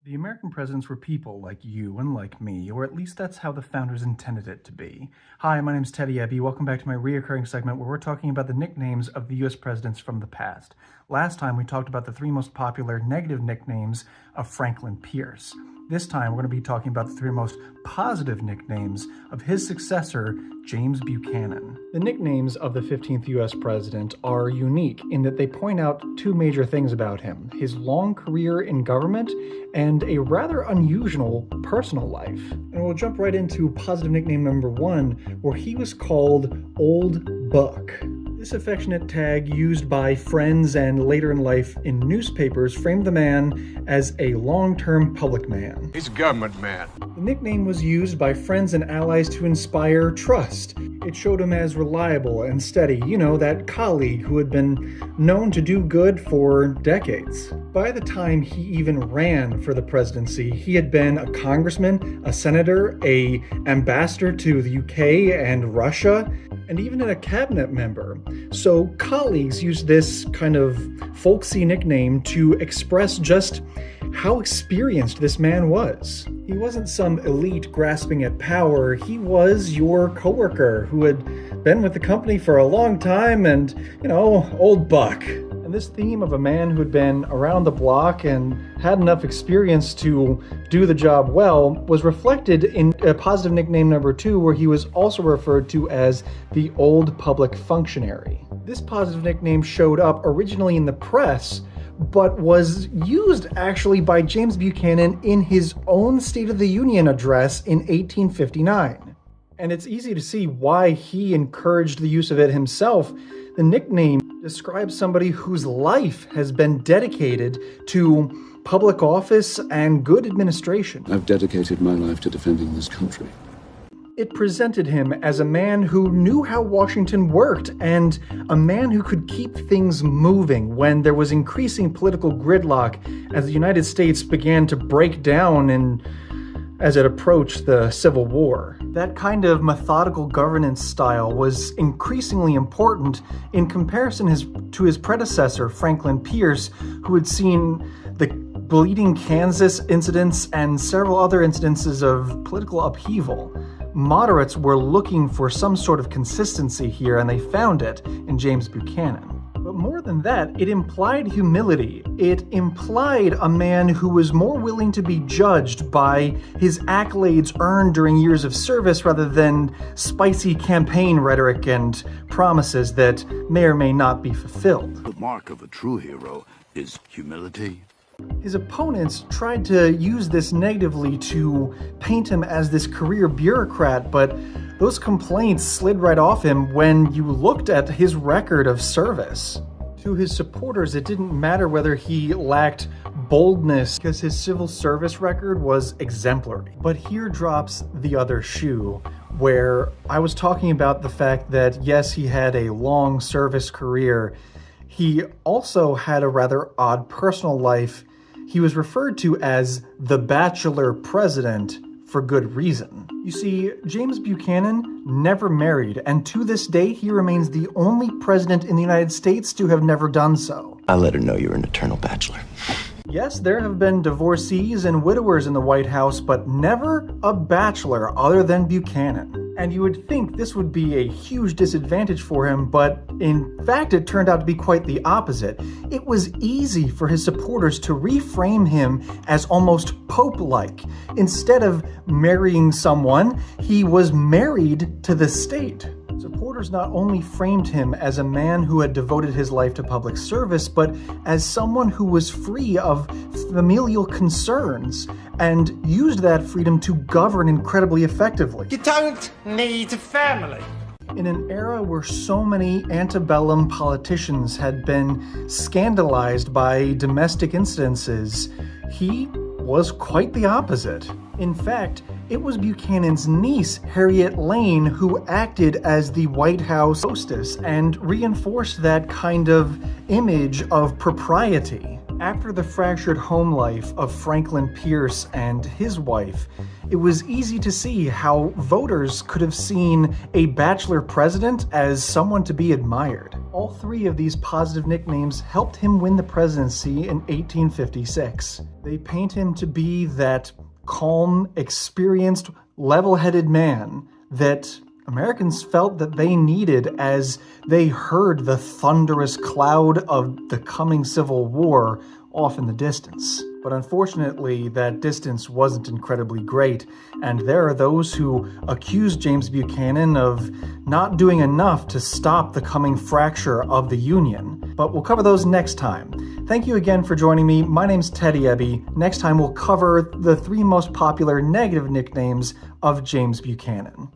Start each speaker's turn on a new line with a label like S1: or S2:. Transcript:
S1: The American presidents were people like you and like me, or at least that's how the founders intended it to be. Hi, my name's Teddy Ebby. Welcome back to my reoccurring segment where we're talking about the nicknames of the US presidents from the past. Last time we talked about the three most popular negative nicknames of Franklin Pierce. This time we're going to be talking about the three most positive nicknames of his successor, James Buchanan. The nicknames of the 15th US president are unique in that they point out two major things about him: his long career in government and a rather unusual personal life. And we'll jump right into positive nickname number one, where he was called Old Buck. This affectionate tag, used by friends and later in life in newspapers, framed the man as a long-term public man.
S2: He's a government man.
S1: The nickname was used by friends and allies to inspire trust. It showed him as reliable and steady, that colleague who had been known to do good for decades. By the time he even ran for the presidency, he had been a congressman, a senator, an ambassador to the UK and Russia, and even a cabinet member. So colleagues used this kind of folksy nickname to express just how experienced this man was. He wasn't some elite grasping at power. He was your coworker who had been with the company for a long time and, old buck. And this theme of a man who had been around the block and had enough experience to do the job well was reflected in a positive nickname number two, where he was also referred to as the old public functionary. This positive nickname showed up originally in the press, but was used actually by James Buchanan in his own State of the Union address in 1859. And it's easy to see why he encouraged the use of it himself. The nickname describes somebody whose life has been dedicated to public office and good administration.
S3: I've dedicated my life to defending this country.
S1: It presented him as a man who knew how Washington worked and a man who could keep things moving when there was increasing political gridlock as the United States began to break down as it approached the Civil War. That kind of methodical governance style was increasingly important in comparison to his predecessor, Franklin Pierce, who had seen the Bleeding Kansas incidents and several other incidences of political upheaval. Moderates were looking for some sort of consistency here, and they found it in James Buchanan. But more than that, it implied humility. It implied a man who was more willing to be judged by his accolades earned during years of service rather than spicy campaign rhetoric and promises that may or may not be fulfilled.
S4: The mark of a true hero is humility.
S1: His opponents tried to use this negatively to paint him as this career bureaucrat, but those complaints slid right off him when you looked at his record of service. To his supporters, it didn't matter whether he lacked boldness because his civil service record was exemplary. But here drops the other shoe, where I was talking about the fact that yes, he had a long service career. He also had a rather odd personal life. He was referred to as the Bachelor President for good reason. You see, James Buchanan never married, and to this day, he remains the only president in the United States to have never done so.
S5: I let her know you're an eternal bachelor.
S1: Yes, there have been divorcees and widowers in the White House, but never a bachelor other than Buchanan. And you would think this would be a huge disadvantage for him, but in fact it turned out to be quite the opposite. It was easy for his supporters to reframe him as almost Pope-like. Instead of marrying someone, he was married to the state. Supporters not only framed him as a man who had devoted his life to public service, but as someone who was free of familial concerns and used that freedom to govern incredibly effectively.
S2: You don't need a family.
S1: In an era where so many antebellum politicians had been scandalized by domestic incidences, he was quite the opposite. In fact, it was Buchanan's niece, Harriet Lane, who acted as the White House hostess and reinforced that kind of image of propriety. After the fractured home life of Franklin Pierce and his wife, it was easy to see how voters could have seen a bachelor president as someone to be admired. All three of these positive nicknames helped him win the presidency in 1856. They paint him to be that calm, experienced, level-headed man that Americans felt that they needed as they heard the thunderous cloud of the coming Civil War off in the distance. But unfortunately, that distance wasn't incredibly great, and there are those who accuse James Buchanan of not doing enough to stop the coming fracture of the Union. But we'll cover those next time. Thank you again for joining me. My name's Teddy Ebby. Next time we'll cover the 3 most popular negative nicknames of James Buchanan.